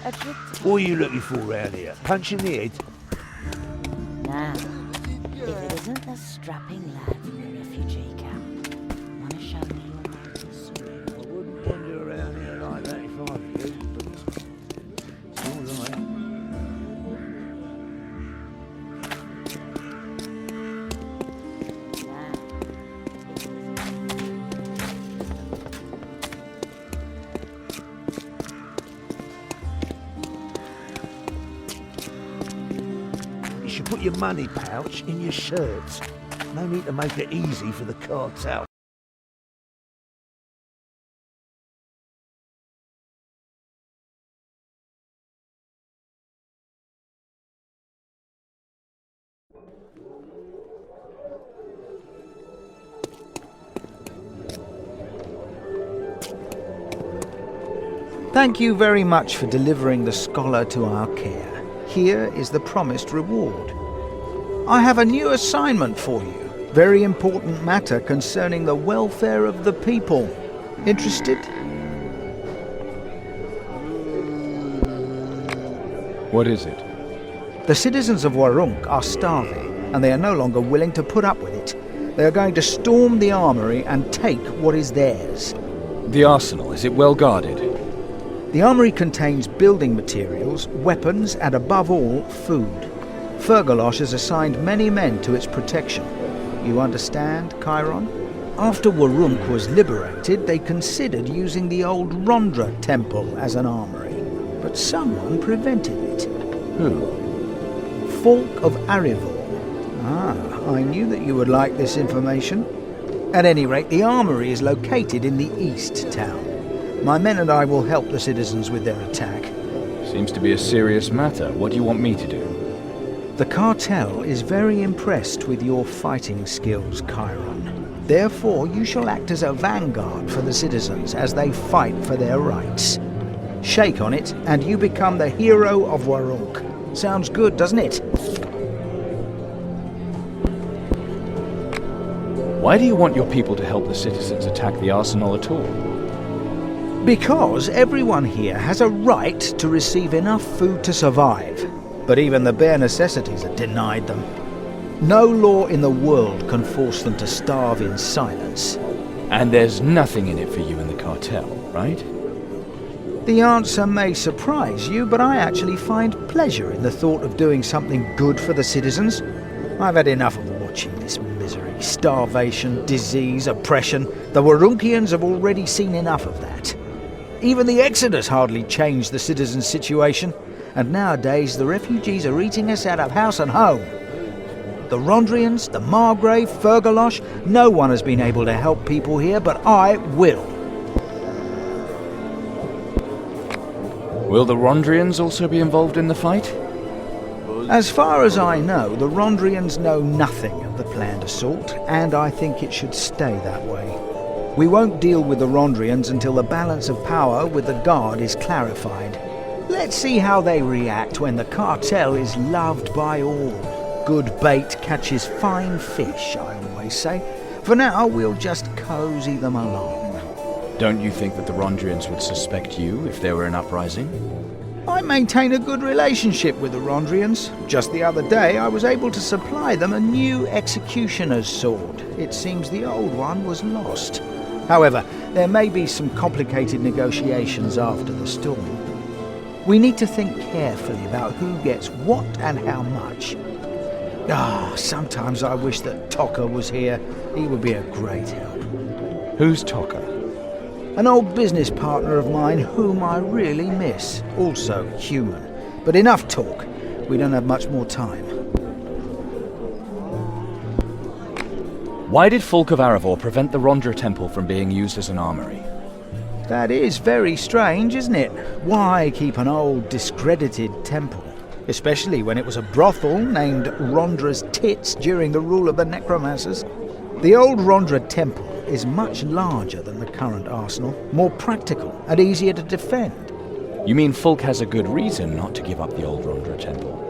What are you looking for round here? Punch in the head? Now, if it isn't the strapping lad from the refugee camp, wanna show me your mountain I wouldn't wander around here like that if I were you, but it's all right. You should put your money pouch in your shirts. No need to make it easy for the cartel. Thank you very much for delivering the scholar to our care. Here is the promised reward. I have a new assignment for you. Very important matter concerning the welfare of the people. Interested? What is it? The citizens of Warunk are starving, and they are no longer willing to put up with it. They are going to storm the armory and take what is theirs. The arsenal, is it well guarded? The armory contains building materials, weapons, and above all, food. Fergalosh has assigned many men to its protection. You understand, Chiron? After Warunk was liberated, they considered using the old Rondra temple as an armory, but someone prevented it. Who? Falk of Arivor. Ah, I knew that you would like this information. At any rate, the armory is located in the east town. My men and I will help the citizens with their attack. Seems to be a serious matter. What do you want me to do? The cartel is very impressed with your fighting skills, Chiron. Therefore, you shall act as a vanguard for the citizens as they fight for their rights. Shake on it, and you become the hero of Warunk. Sounds good, doesn't it? Why do you want your people to help the citizens attack the arsenal at all? Because everyone here has a right to receive enough food to survive. But even the bare necessities are denied them. No law in the world can force them to starve in silence. And there's nothing in it for you in the cartel, right? The answer may surprise you, but I actually find pleasure in the thought of doing something good for the citizens. I've had enough of watching this misery, starvation, disease, oppression. The Warunkians have already seen enough of that. Even the Exodus hardly changed the citizens' situation, and nowadays the refugees are eating us out of house and home. The Rondrians, the Margrave, Fergalosh, no one has been able to help people here, but I will. Will the Rondrians also be involved in the fight? As far as I know, the Rondrians know nothing of the planned assault, and I think it should stay that way. We won't deal with the Rondrians until the balance of power with the Guard is clarified. Let's see how they react when the cartel is loved by all. Good bait catches fine fish, I always say. For now, we'll just cozy them along. Don't you think that the Rondrians would suspect you if there were an uprising? I maintain a good relationship with the Rondrians. Just the other day, I was able to supply them a new executioner's sword. It seems the old one was lost. However, there may be some complicated negotiations after the storm. We need to think carefully about who gets what and how much. Sometimes I wish that Toka was here. He would be a great help. Who's Toka? An old business partner of mine whom I really miss. Also human. But enough talk. We don't have much more time. Why did Falk of Arivor prevent the Rondra temple from being used as an armory? That is very strange, isn't it? Why keep an old, discredited temple? Especially when it was a brothel named Rondra's Tits during the rule of the necromancers. The old Rondra temple is much larger than the current arsenal, more practical and easier to defend. You mean Falk has a good reason not to give up the old Rondra temple?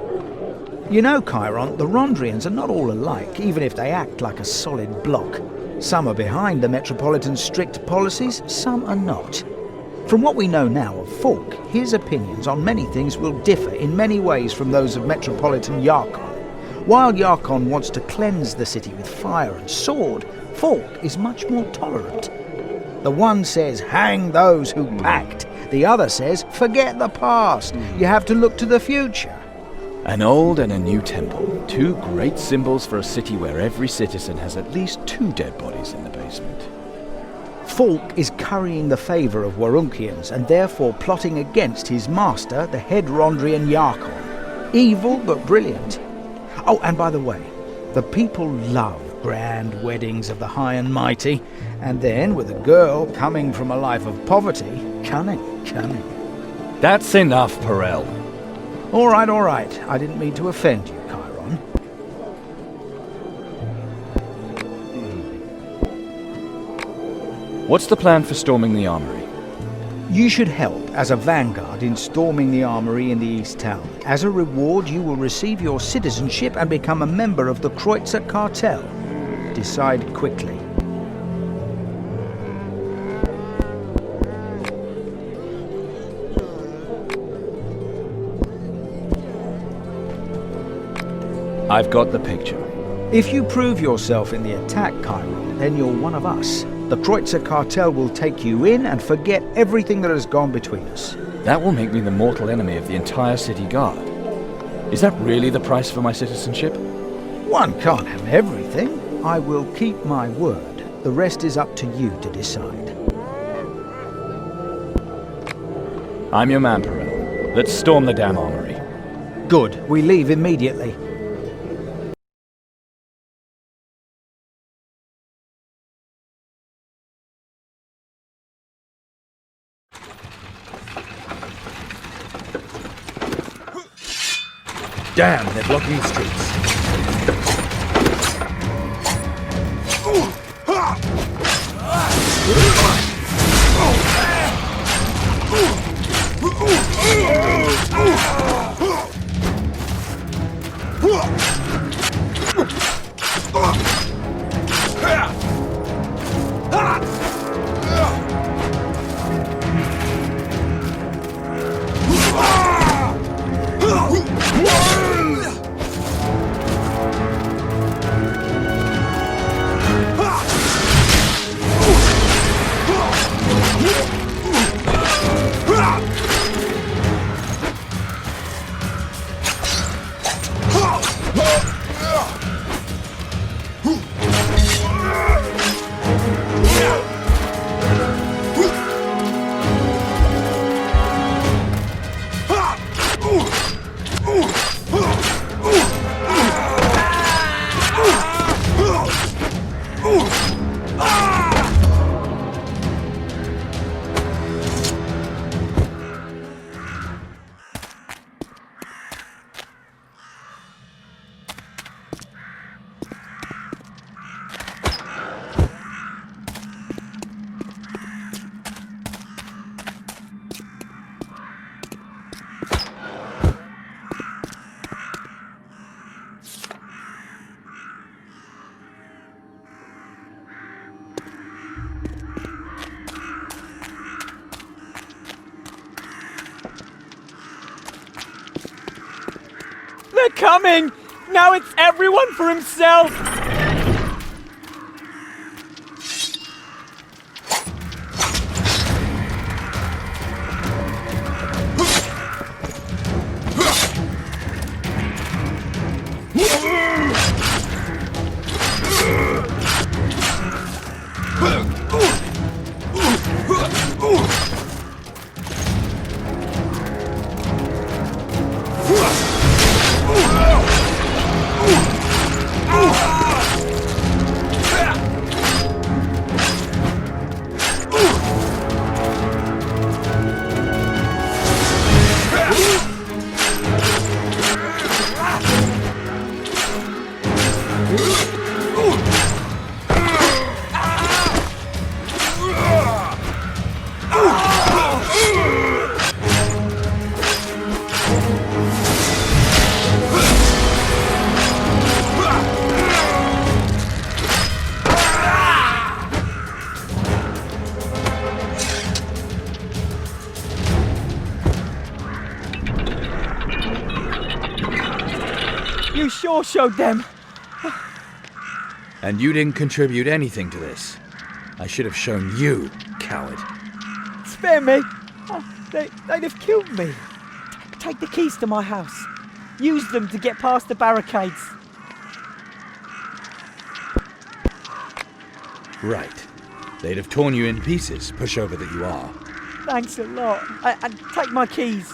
You know, Chiron, the Rondrians are not all alike, even if they act like a solid block. Some are behind the Metropolitan's strict policies, some are not. From what we know now of Falk, his opinions on many things will differ in many ways from those of Metropolitan Yarkon. While Yarkon wants to cleanse the city with fire and sword, Falk is much more tolerant. The one says, hang those who pact. The other says, forget the past. You have to look to the future. An old and a new temple. Two great symbols for a city where every citizen has at least 2 dead bodies in the basement. Falk is currying the favour of Warunkians and therefore plotting against his master, the head Rondrian Yarkon. Evil but brilliant. Oh, and by the way, the people love grand weddings of the high and mighty, and then with a girl coming from a life of poverty, cunning. That's enough, Perel. All right. I didn't mean to offend you, Chiron. What's the plan for storming the armory? You should help as a vanguard in storming the armory in the East Town. As a reward, you will receive your citizenship and become a member of the Kreutzer cartel. Decide quickly. I've got the picture. If you prove yourself in the attack, Chiron, then you're one of us. The Kreutzer cartel will take you in and forget everything that has gone between us. That will make me the mortal enemy of the entire city guard. Is that really the price for my citizenship? One can't have everything. I will keep my word. The rest is up to you to decide. I'm your man, Perel. Let's storm the damn armory. Good. We leave immediately. Damn, they're blocking the streets. They're coming! Now it's everyone for himself! You sure showed them. And you didn't contribute anything to this. I should have shown you, coward. Spare me. They'd have killed me. Take the keys to my house. Use them to get past the barricades. Right. They'd have torn you in pieces, pushover that you are. Thanks a lot. And take my keys.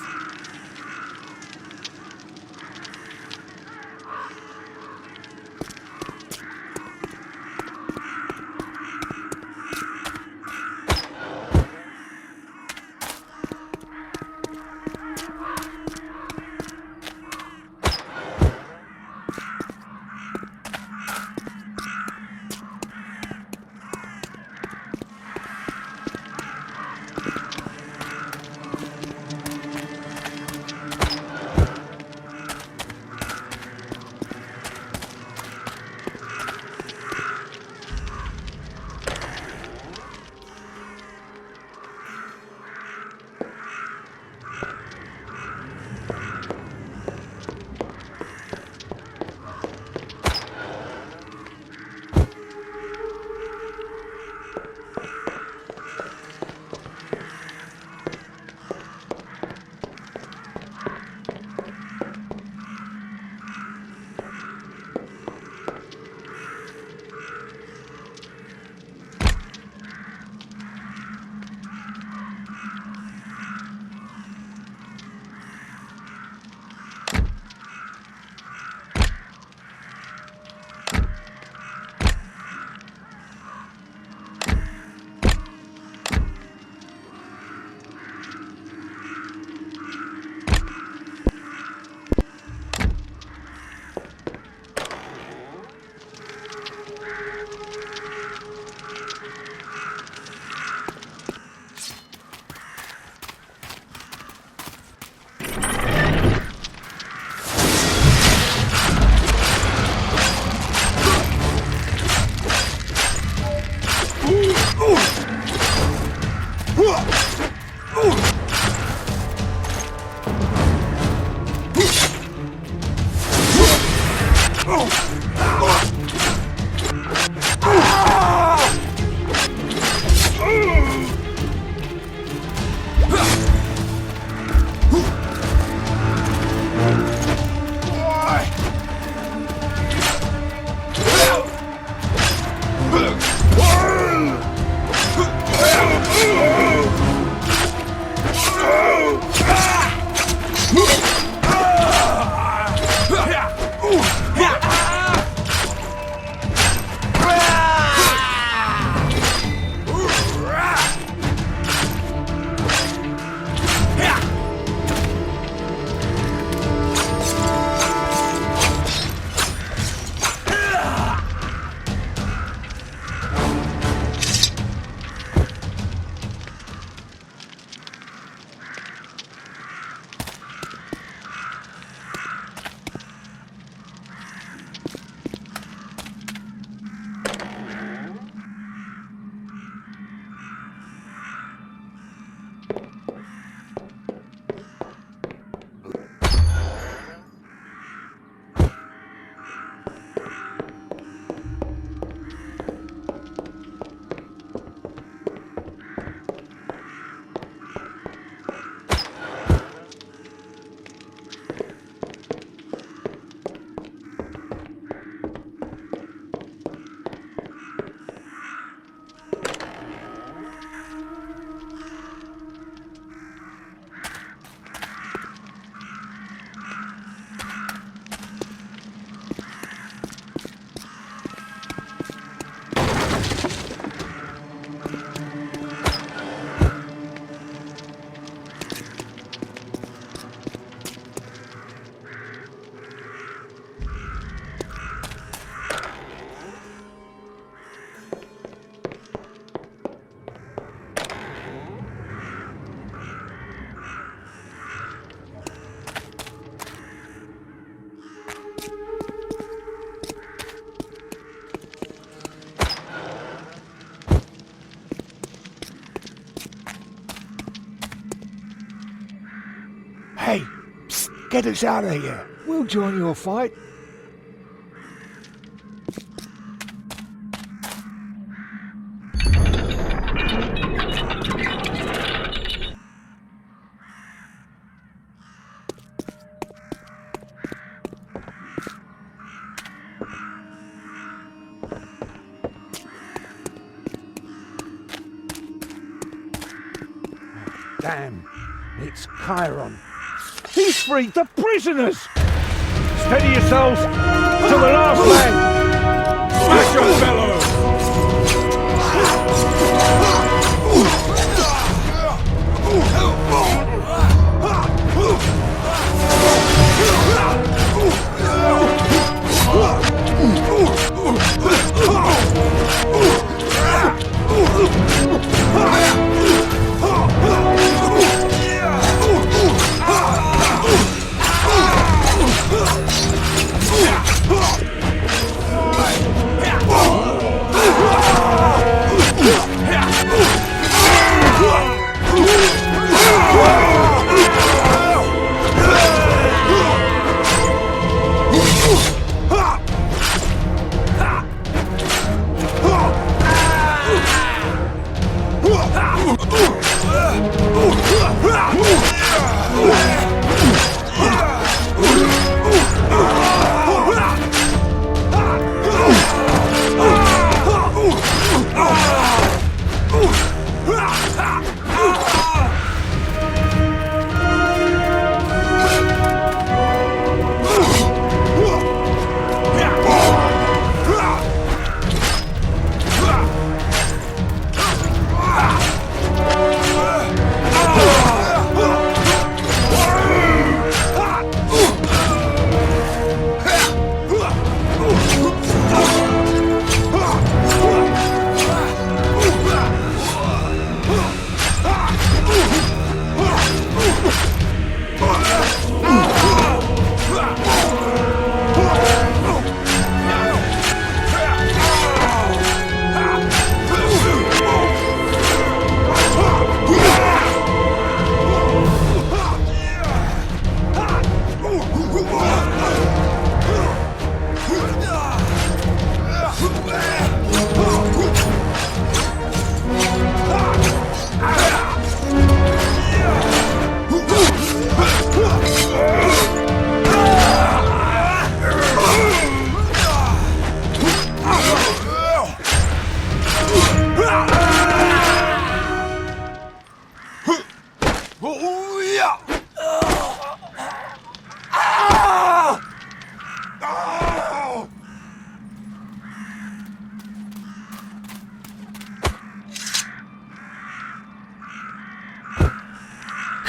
Hey, psst, get us out of here. We'll join your fight. Damn, it's Chiron. He's freed the prisoners! Steady yourselves to the last man! Smash your fellows!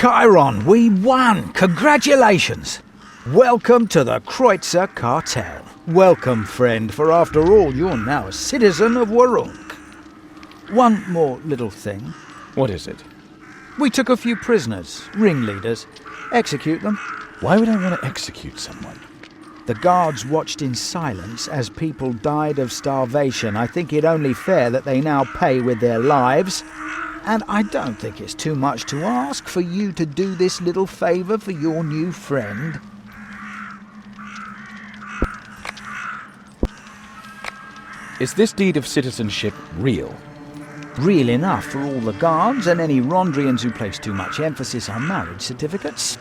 Chiron, we won! Congratulations! Welcome to the Kreutzer Cartel. Welcome, friend, for after all, you're now a citizen of Warunk. One more little thing. What is it? We took a few prisoners, ringleaders. Execute them. Why would I want to execute someone? The guards watched in silence as people died of starvation. I think it only fair that they now pay with their lives. And I don't think it's too much to ask for you to do this little favour for your new friend. Is this deed of citizenship real? Real enough for all the guards and any Rondrians who place too much emphasis on marriage certificates.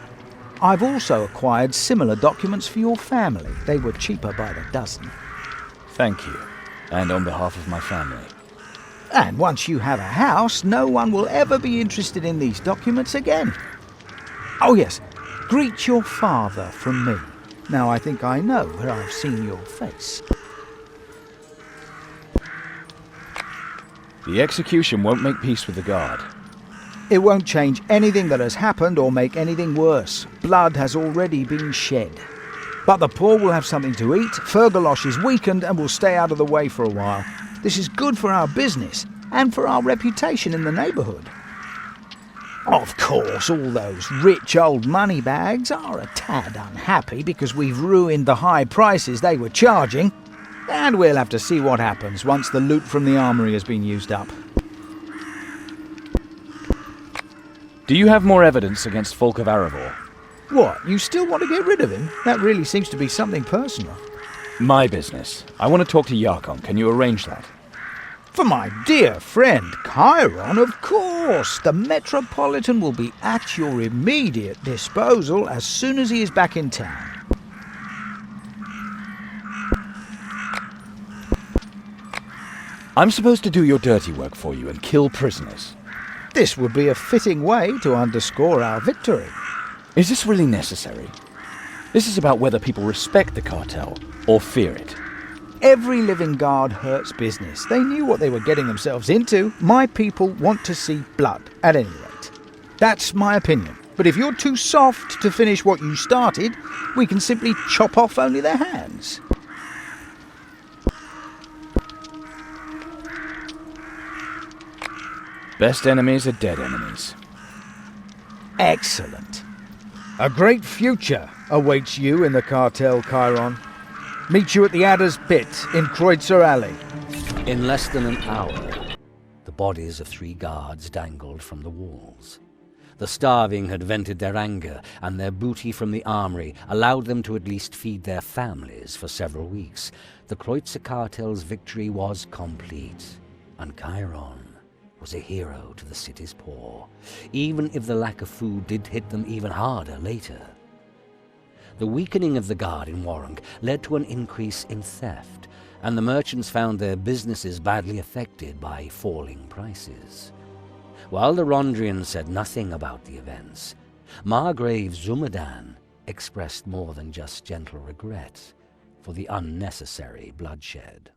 I've also acquired similar documents for your family. They were cheaper by the dozen. Thank you. And on behalf of my family. And once you have a house, no one will ever be interested in these documents again. Oh yes, greet your father from me. Now I think I know where I've seen your face. The execution won't make peace with the guard. It won't change anything that has happened or make anything worse. Blood has already been shed. But the poor will have something to eat, Fergalosh is weakened and will stay out of the way for a while. This is good for our business and for our reputation in the neighbourhood. Of course, all those rich old moneybags are a tad unhappy because we've ruined the high prices they were charging, and we'll have to see what happens once the loot from the armoury has been used up. Do you have more evidence against Folk of Aravor? What, you still want to get rid of him? That really seems to be something personal. My business. I want to talk to Yarkon. Can you arrange that? For my dear friend Chiron, of course. The Metropolitan will be at your immediate disposal as soon as he is back in town. I'm supposed to do your dirty work for you and kill prisoners. This would be a fitting way to underscore our victory. Is this really necessary? This is about whether people respect the cartel or fear it. Every living guard hurts business. They knew what they were getting themselves into. My people want to see blood, at any rate. That's my opinion. But if you're too soft to finish what you started, we can simply chop off only their hands. Best enemies are dead enemies. Excellent. A great future awaits you in the cartel, Chiron. Meet you at the Adder's Pit in Kreutzer Alley. In less than an hour, the bodies of 3 guards dangled from the walls. The starving had vented their anger, and their booty from the armory allowed them to at least feed their families for several weeks. The Kreutzer cartel's victory was complete, and Chiron was a hero to the city's poor, even if the lack of food did hit them even harder later. The weakening of the guard in Warung led to an increase in theft, and the merchants found their businesses badly affected by falling prices. While the Rondrians said nothing about the events, Margrave Zumadan expressed more than just gentle regret for the unnecessary bloodshed.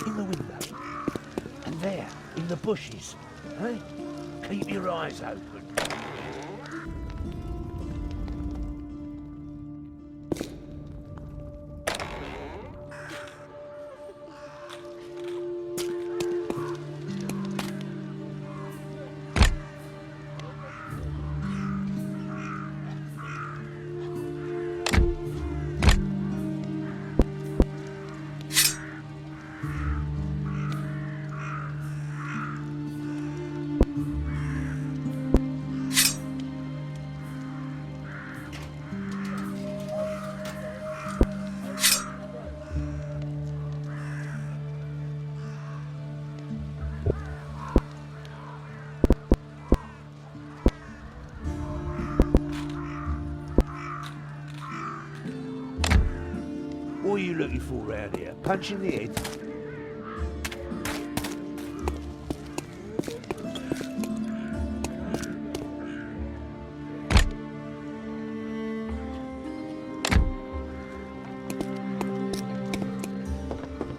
In the window. And there, in the bushes. Eh? Keep your eyes open. What are you looking for round here? Punch in the head?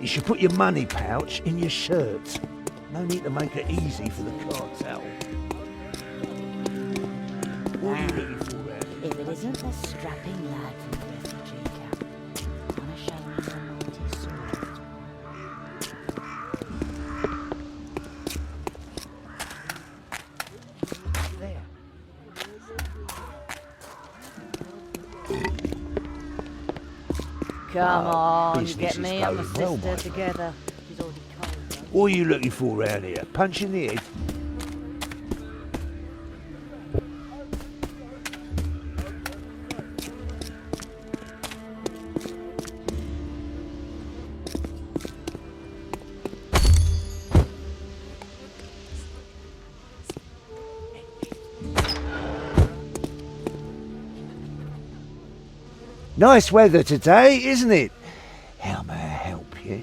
You should put your money pouch in your shirt. No need to make it easy for the cartel. What are you looking for round here? If it isn't the strapping lad from the refugee camp, wanna show me some naughty sword? There. Come on, business get is me and my going well, sister my together. She's already cold. What are you looking for round here? Punch in the head? Nice weather today, isn't it? How may I help you?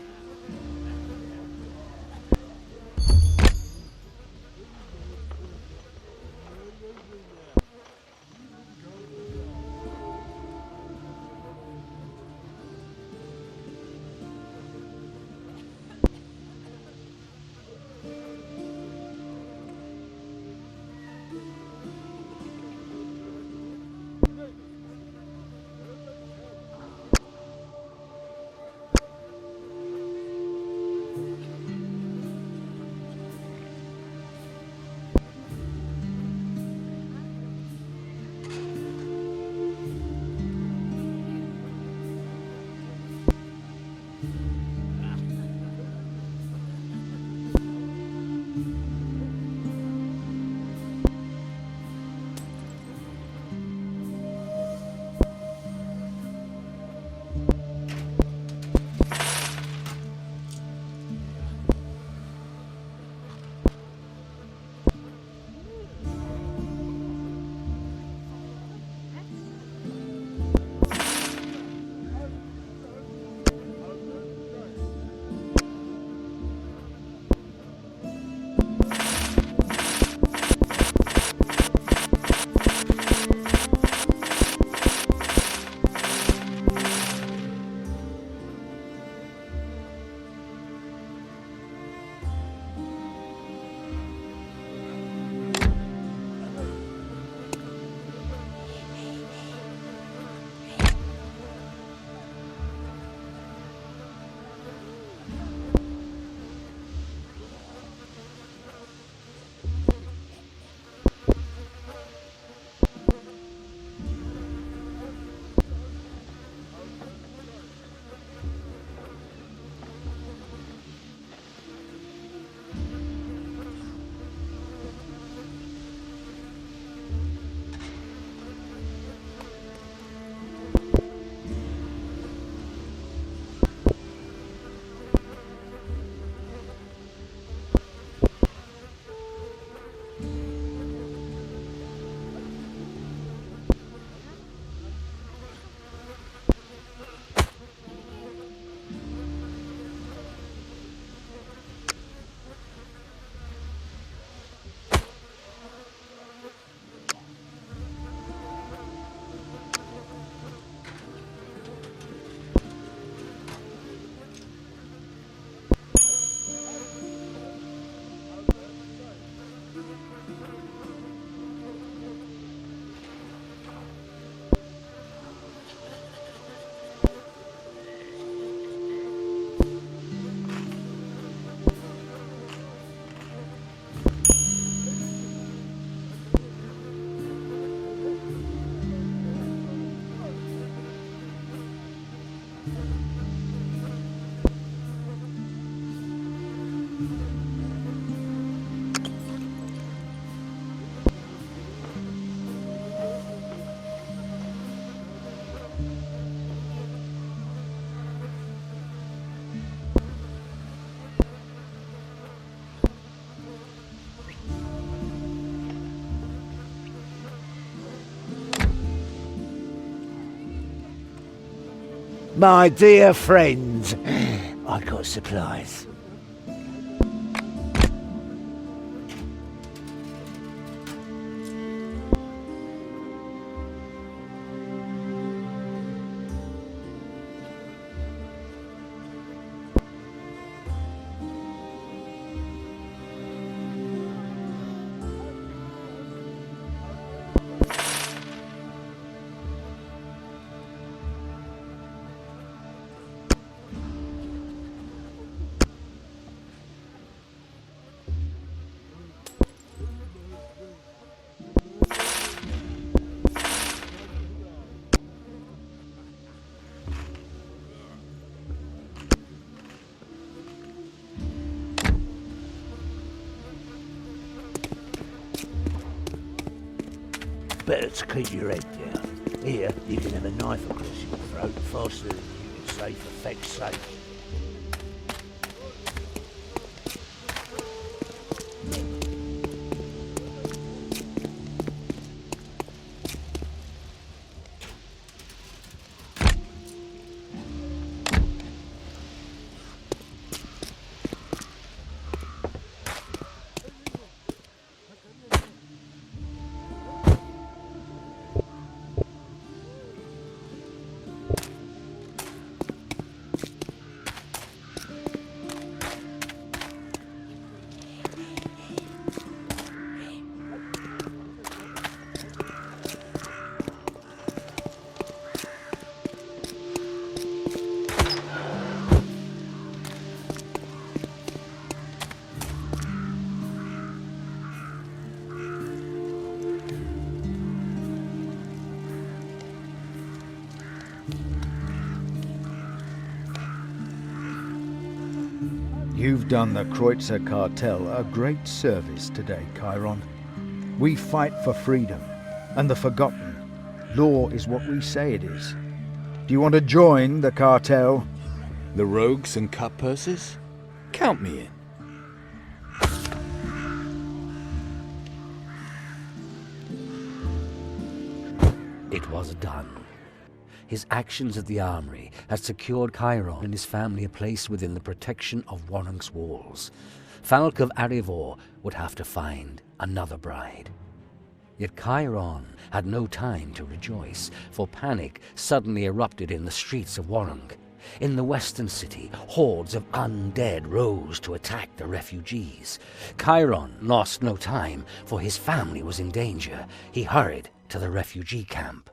My dear friends, I got supplies. Better to keep your head down. Here, you can have a knife across your throat faster than you can say for feck's sake. You've done the Kreutzer cartel a great service today, Chiron. We fight for freedom and the forgotten. Law is what we say it is. Do you want to join the cartel? The rogues and cut purses? Count me in. It was done. His actions at the armory had secured Chiron and his family a place within the protection of Warrank's walls. Falk of Arivor would have to find another bride. Yet Chiron had no time to rejoice, for panic suddenly erupted in the streets of Warrank. In the western city, hordes of undead rose to attack the refugees. Chiron lost no time, for his family was in danger. He hurried to the refugee camp.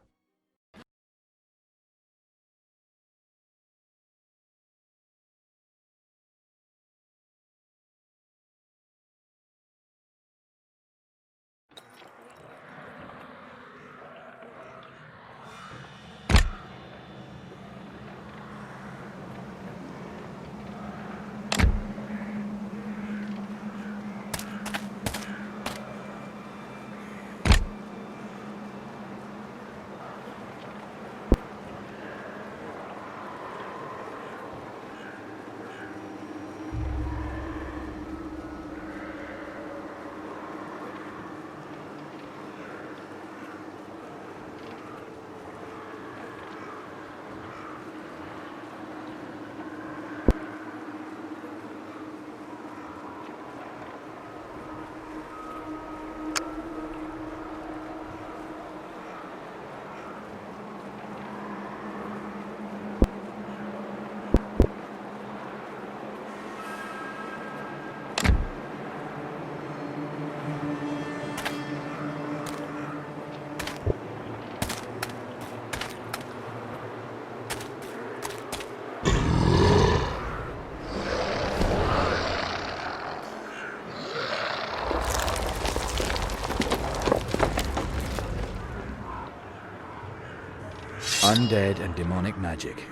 Undead and demonic magic.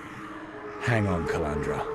Hang on, Calandra.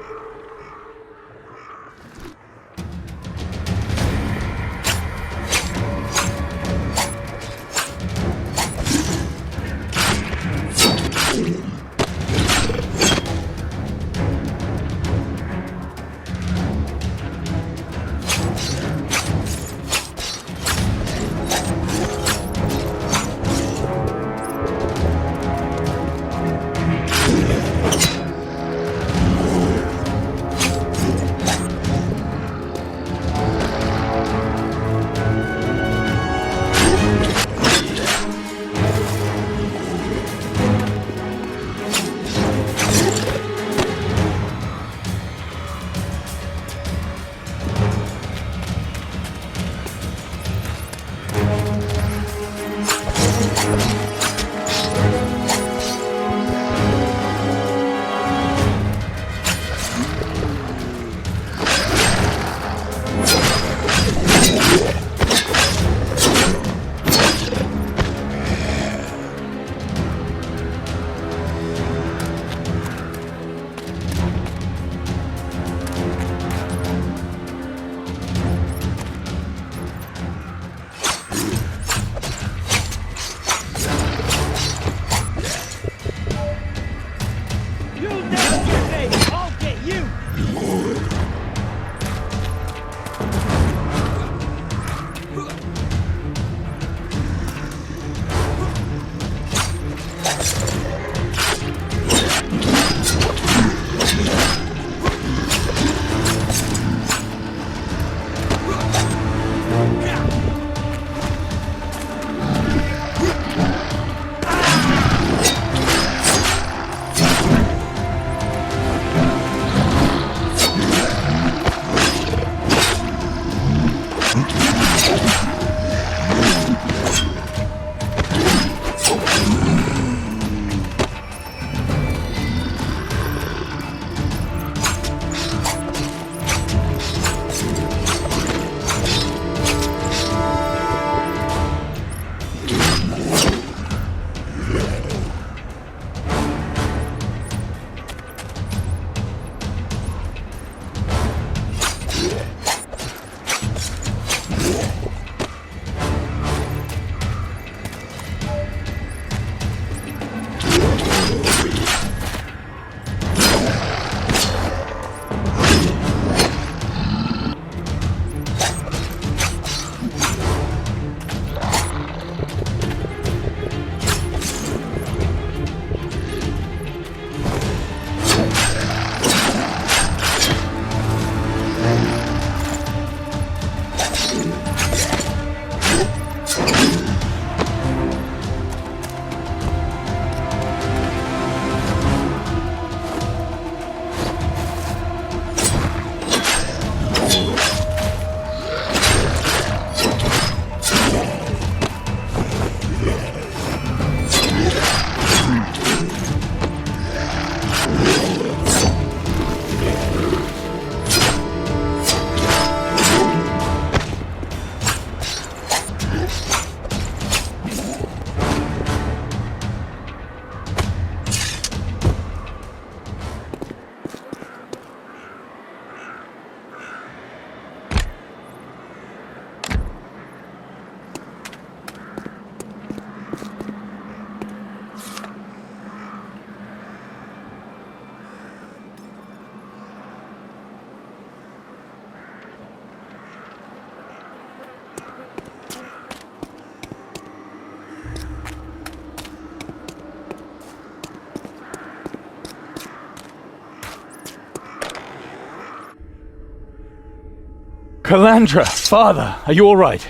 Calandra! Father! Are you alright?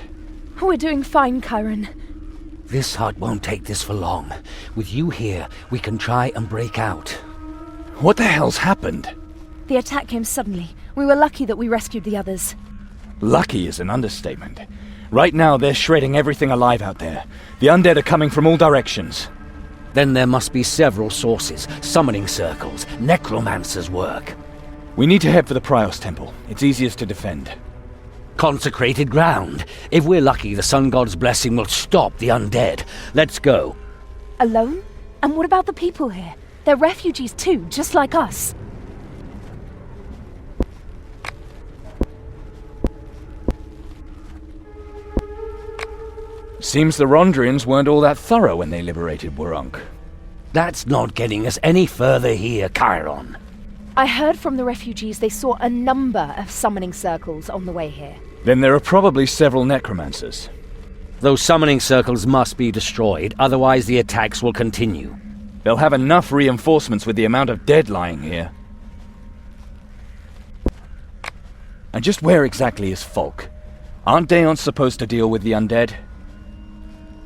We're doing fine, Chiron. This hut won't take this for long. With you here, we can try and break out. What the hell's happened? The attack came suddenly. We were lucky that we rescued the others. Lucky is an understatement. Right now, they're shredding everything alive out there. The undead are coming from all directions. Then there must be several sources, summoning circles, necromancers' work. We need to head for the Prios Temple. It's easiest to defend. Consecrated ground. If we're lucky, the sun god's blessing will stop the undead. Let's go. Alone? And what about the people here? They're refugees too, just like us. Seems the Rondrians weren't all that thorough when they liberated Warunk. That's not getting us any further here, Chiron. I heard from the refugees they saw a number of summoning circles on the way here. Then there are probably several necromancers. Those summoning circles must be destroyed, otherwise the attacks will continue. They'll have enough reinforcements with the amount of dead lying here. And just where exactly is Folk? Aren't Daeons supposed to deal with the undead?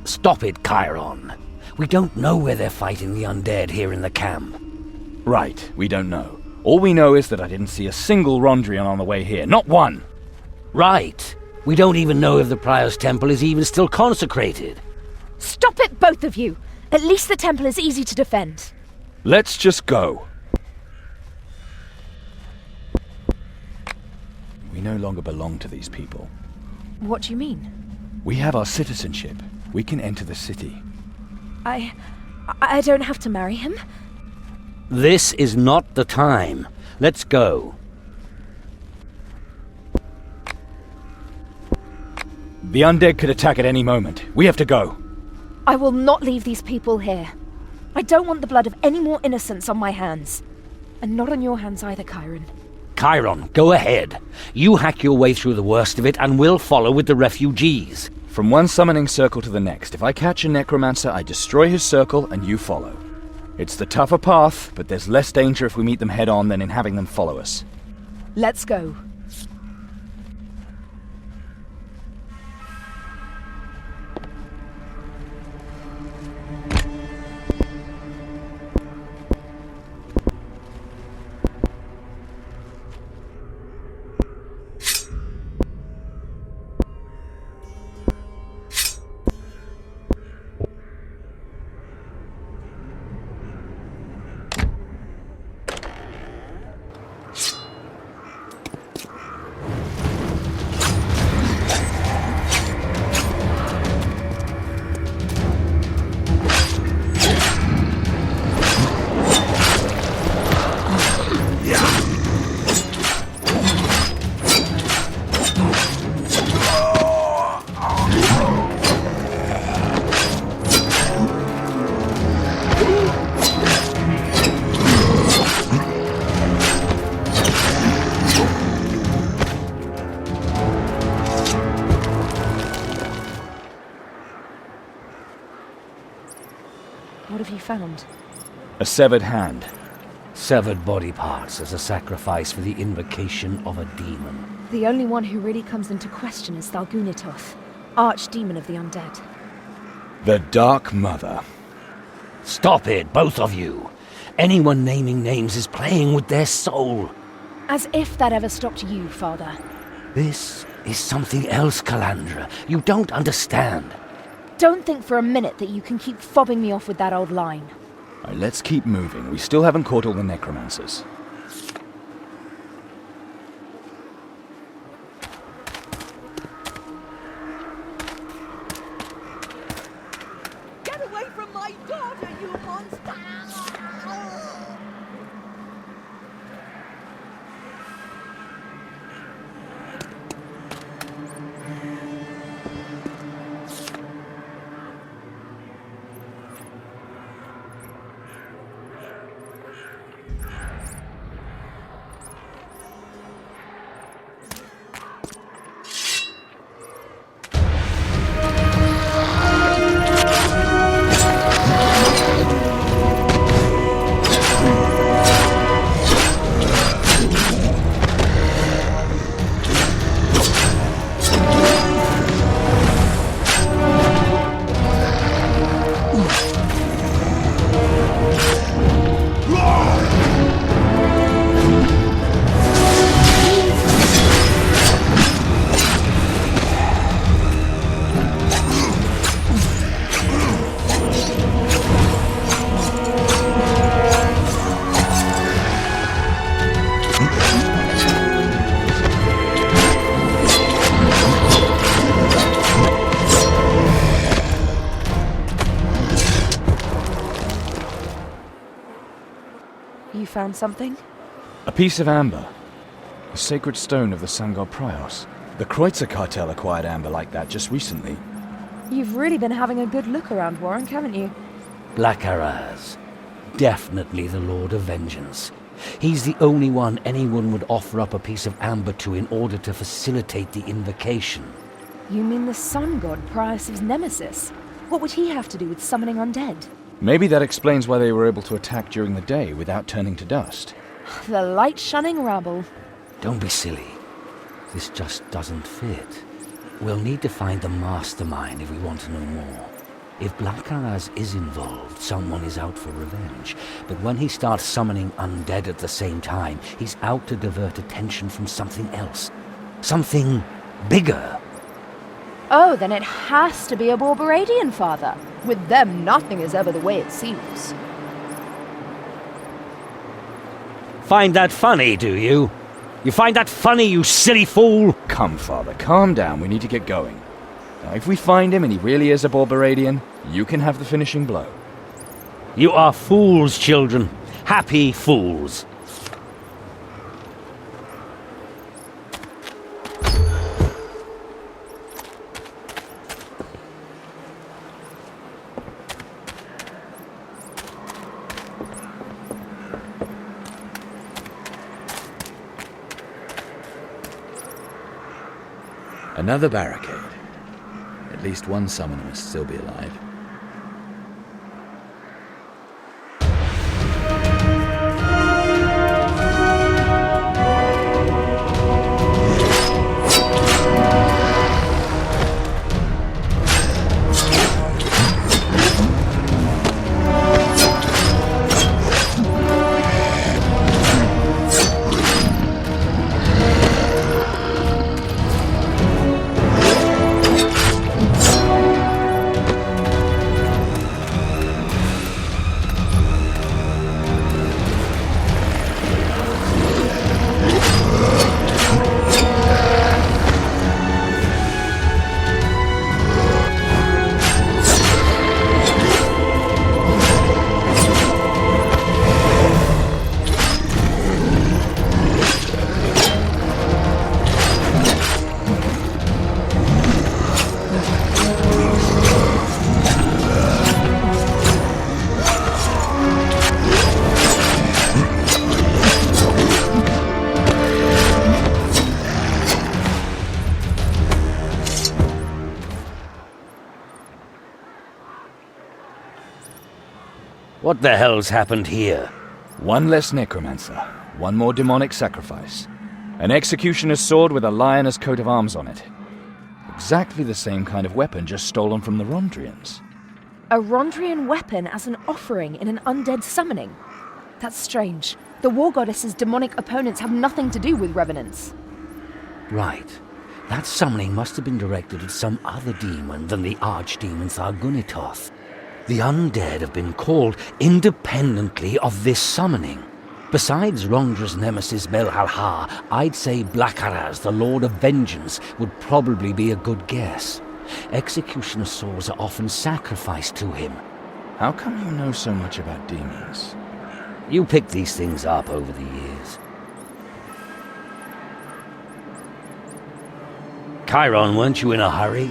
Stop it, Chiron. We don't know where they're fighting the undead here in the camp. Right, we don't know. All we know is that I didn't see a single Rondrian on the way here. Not one! Right. We don't even know if the Prior's temple is even still consecrated. Stop it, both of you! At least the temple is easy to defend. Let's just go. We no longer belong to these people. What do you mean? We have our citizenship. We can enter the city. I don't have to marry him? This is not the time. Let's go. The undead could attack at any moment. We have to go. I will not leave these people here. I don't want the blood of any more innocents on my hands. And not on your hands either, Chiron. Chiron, go ahead. You hack your way through the worst of it, and we'll follow with the refugees. From one summoning circle to the next. If I catch a necromancer, I destroy his circle, and you follow. It's the tougher path, but there's less danger if we meet them head on than in having them follow us. Let's go. What have you found? A severed hand. Severed body parts as a sacrifice for the invocation of a demon. The only one who really comes into question is Thalgunitoth, archdemon of the undead. The Dark Mother. Stop it, both of you. Anyone naming names is playing with their soul. As if that ever stopped you, Father. This is something else, Calandra. You don't understand. Don't think for a minute that you can keep fobbing me off with that old line. All right, let's keep moving. We still haven't caught all the necromancers. Get away from my daughter, you monster! found something. A piece of amber. The sacred stone of the sun god Prios. The Kreutzer cartel acquired amber like that just recently. You've really been having a good look around, Warwick, haven't you? Blackaraz. Definitely the Lord of Vengeance. He's the only one anyone would offer up a piece of amber to in order to facilitate the invocation. You mean the sun god, Prius' nemesis? What would he have to do with summoning undead? Maybe that explains why they were able to attack during the day without turning to dust. The light-shunning rabble. Don't be silly. This just doesn't fit. We'll need to find the mastermind if we want to know more. If Blackaraz is involved, someone is out for revenge. But when he starts summoning undead at the same time, he's out to divert attention from something else. Something bigger. Oh, then it has to be a Borberadian father. With them, nothing is ever the way it seems. Find that funny, do you? You find that funny, you silly fool? Come, Father, calm down. We need to get going. Now, if we find him and he really is a Borberadian, you can have the finishing blow. You are fools, children. Happy fools. Another barricade. At least one summoner must still be alive. What the hell's happened here? One less necromancer, one more demonic sacrifice. An executioner's sword with a lioness coat of arms on it. Exactly the same kind of weapon just stolen from the Rondrians. A Rondrian weapon as an offering in an undead summoning? That's strange. The war goddess's demonic opponents have nothing to do with revenants. Right. That summoning must have been directed at some other demon than the archdemon Thargunitoth. The undead have been called independently of this summoning. Besides Rondra's nemesis Belhalha, I'd say Blackaraz, the Lord of Vengeance, would probably be a good guess. Executioner swords are often sacrificed to him. How come you know so much about demons? You picked these things up over the years. Chiron, weren't you in a hurry?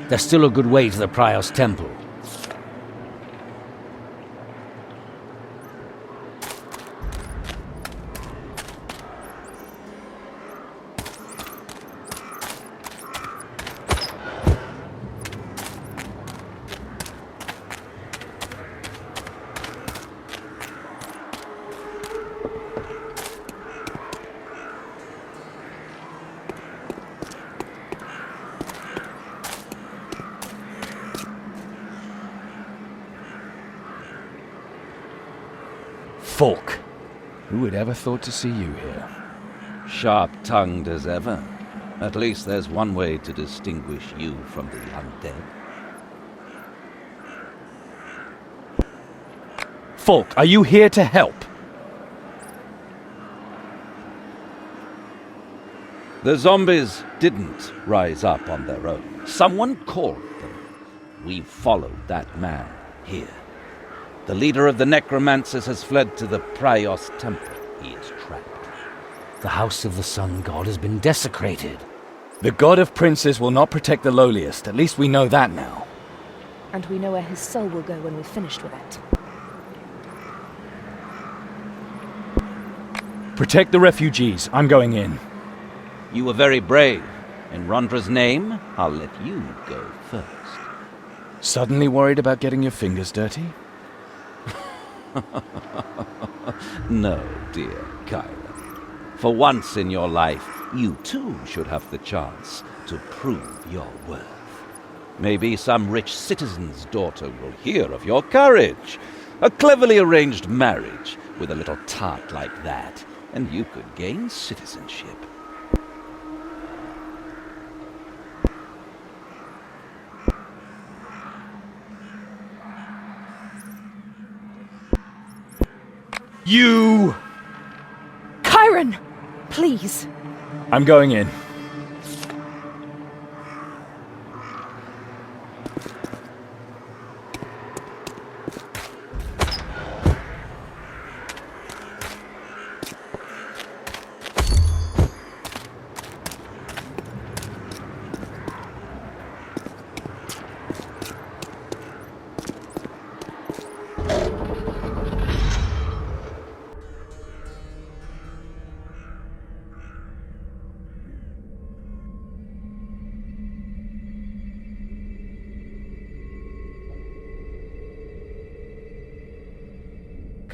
There's still a good way to the Prios Temple. Falk. Who would ever thought to see you here? Sharp-tongued as ever. At least there's one way to distinguish you from the undead. Falk, are you here to help? The zombies didn't rise up on their own. Someone called them. We followed that man here. The leader of the necromancers has fled to the Prios Temple. he is trapped. The house of the sun god has been desecrated. The god of princes will not protect the lowliest. At least we know that now. And we know where his soul will go when we're finished with it. Protect the refugees. I'm going in. You were very brave. In Rondra's name, I'll let you go first. Suddenly worried about getting your fingers dirty? No, dear Kyra. For once in your life, you too should have the chance to prove your worth. Maybe some rich citizen's daughter will hear of your courage. A cleverly arranged marriage with a little tart like that, and you could gain citizenship. You! Chiron! Please! I'm going in.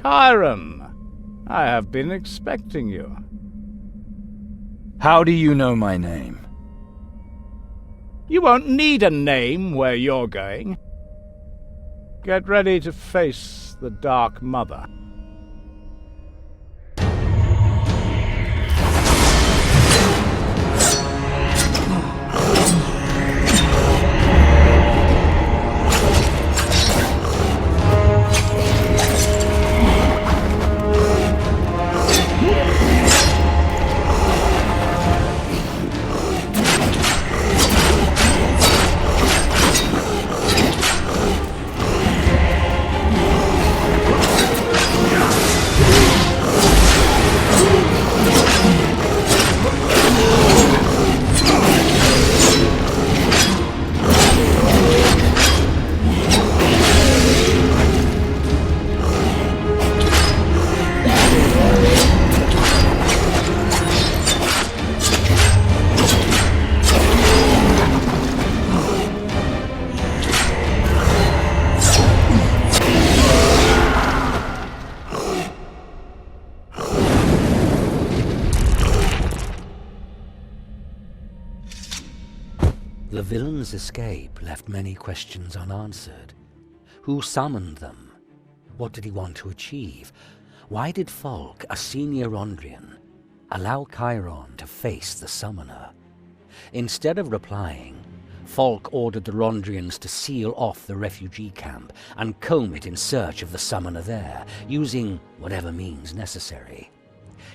Chiron, I have been expecting you. How do you know my name? You won't need a name where you're going. Get ready to face the Dark Mother. The villain's escape left many questions unanswered. Who summoned them? What did he want to achieve? Why did Falk, a senior Rondrian, allow Chiron to face the summoner? Instead of replying, Falk ordered the Rondrians to seal off the refugee camp and comb it in search of the summoner there, using whatever means necessary.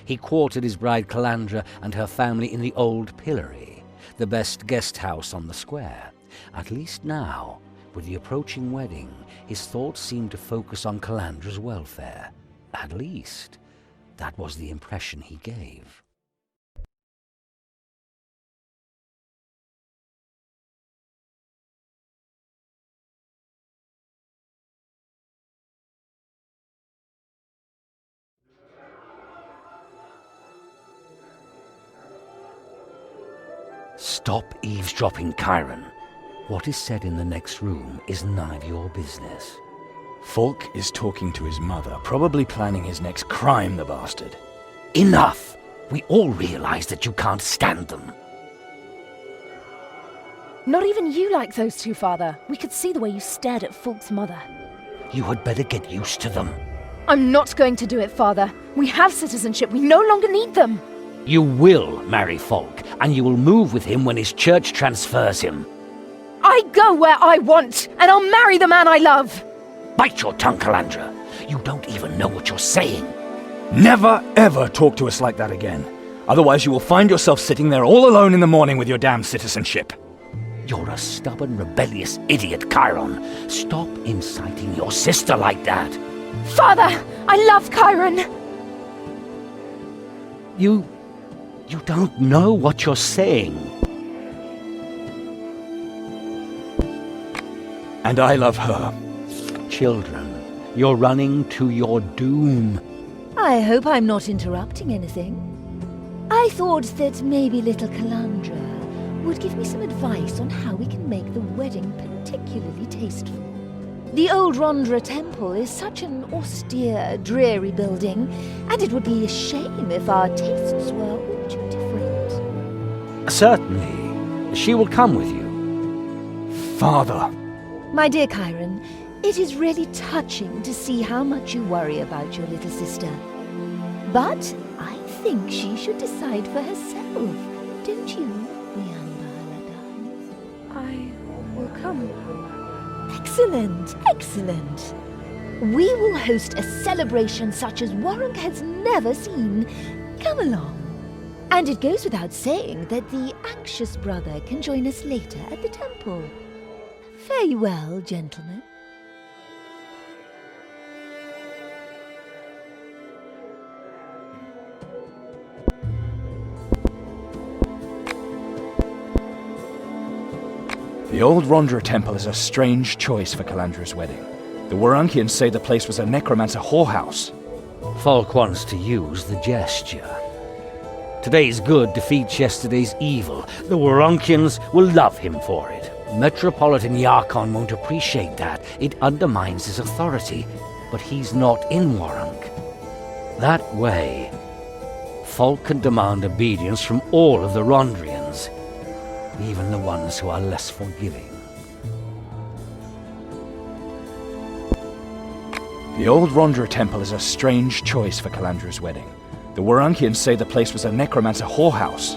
He quartered his bride Calandra and her family in the Old Pillory, the best guest house on the square. At least now, with the approaching wedding, his thoughts seemed to focus on Calandra's welfare. At least, that was the impression he gave. Stop eavesdropping, Chiron. What is said in the next room is none of your business. Falk is talking to his mother, probably planning his next crime, the bastard. Enough! We all realize that you can't stand them. Not even you like those two, Father. We could see the way you stared at Falk's mother. You had better get used to them. I'm not going to do it, Father. We have citizenship. We no longer need them. You will marry Falk, and you will move with him when his church transfers him. I go where I want, and I'll marry the man I love. Bite your tongue, Calandra. You don't even know what you're saying. Never, ever talk to us like that again. Otherwise you will find yourself sitting there all alone in the morning with your damn citizenship. You're a stubborn, rebellious idiot, Chiron. Stop inciting your sister like that. Father, I love Chiron. You don't know what you're saying. And I love her. Children, you're running to your doom. I hope I'm not interrupting anything. I thought that maybe little Calandra would give me some advice on how we can make the wedding particularly tasteful. The old Rondra temple is such an austere, dreary building, and it would be a shame if our tastes were all too different. Certainly. She will come with you. Father. My dear Chiron, it is really touching to see how much you worry about your little sister. But I think she should decide for herself, don't you, Leander Paradise? I will come. Excellent, excellent. We will host a celebration such as Warwick has never seen. Come along. And it goes without saying that the anxious brother can join us later at the temple. Fare you well, gentlemen. The old Rondra temple is a strange choice for Calandra's wedding. The Warunkians say the place was a necromancer whorehouse. Folk wants to use the gesture. Today's good defeats yesterday's evil. The Warunkians will love him for it. Metropolitan Yarkon won't appreciate that. It undermines his authority. But he's not in Warunk. That way, folk can demand obedience from all of the Rondrians, even the ones who are less forgiving. The old Rondra temple is a strange choice for Calandra's wedding. The Warunkians say the place was a necromancer whorehouse.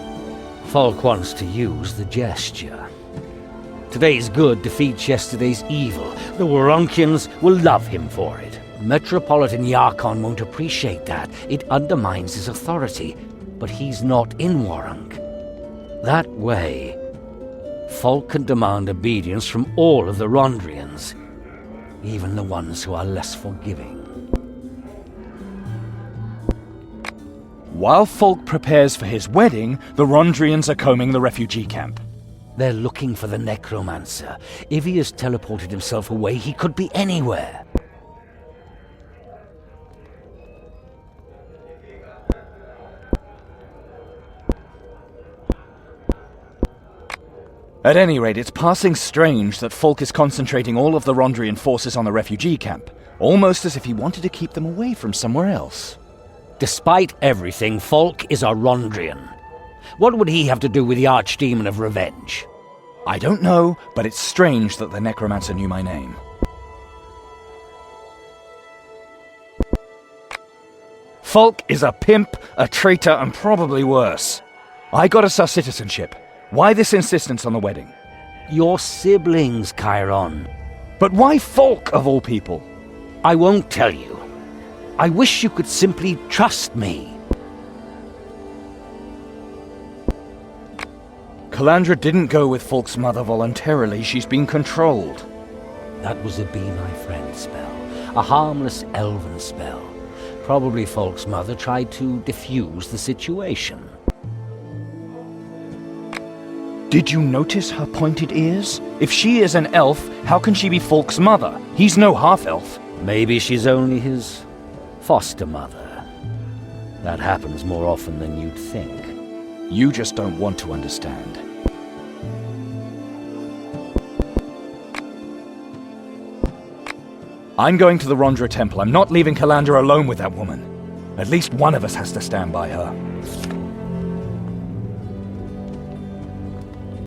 Folk wants to use the gesture. Today's good defeats yesterday's evil. The Warunkians will love him for it. Metropolitan Yarkon won't appreciate that. It undermines his authority. But he's not in Warunk. That way, folk can demand obedience from all of the Rondrians, even the ones who are less forgiving. While Folk prepares for his wedding, the Rondrians are combing the refugee camp. They're looking for the necromancer. If he has teleported himself away, he could be anywhere. At any rate, it's passing strange that Folk is concentrating all of the Rondrian forces on the refugee camp, almost as if he wanted to keep them away from somewhere else. Despite everything, Folk is a Rondrian. What would he have to do with the Archdemon of Revenge? I don't know, but it's strange that the necromancer knew my name. Folk is a pimp, a traitor, and probably worse. I got us our citizenship. Why this insistence on the wedding? Your siblings, Chiron. But why Folk, of all people? I won't tell you. I wish you could simply trust me. Calandra didn't go with Folk's mother voluntarily. She's been controlled. That was a Be My Friend spell. A harmless elven spell. Probably Folk's mother tried to defuse the situation. Did you notice her pointed ears? If she is an elf, how can she be Folk's mother? He's no half-elf. Maybe she's only his foster mother. That happens more often than you'd think. You just don't want to understand. I'm going to the Rondra temple. I'm not leaving Calandra alone with that woman. At least one of us has to stand by her.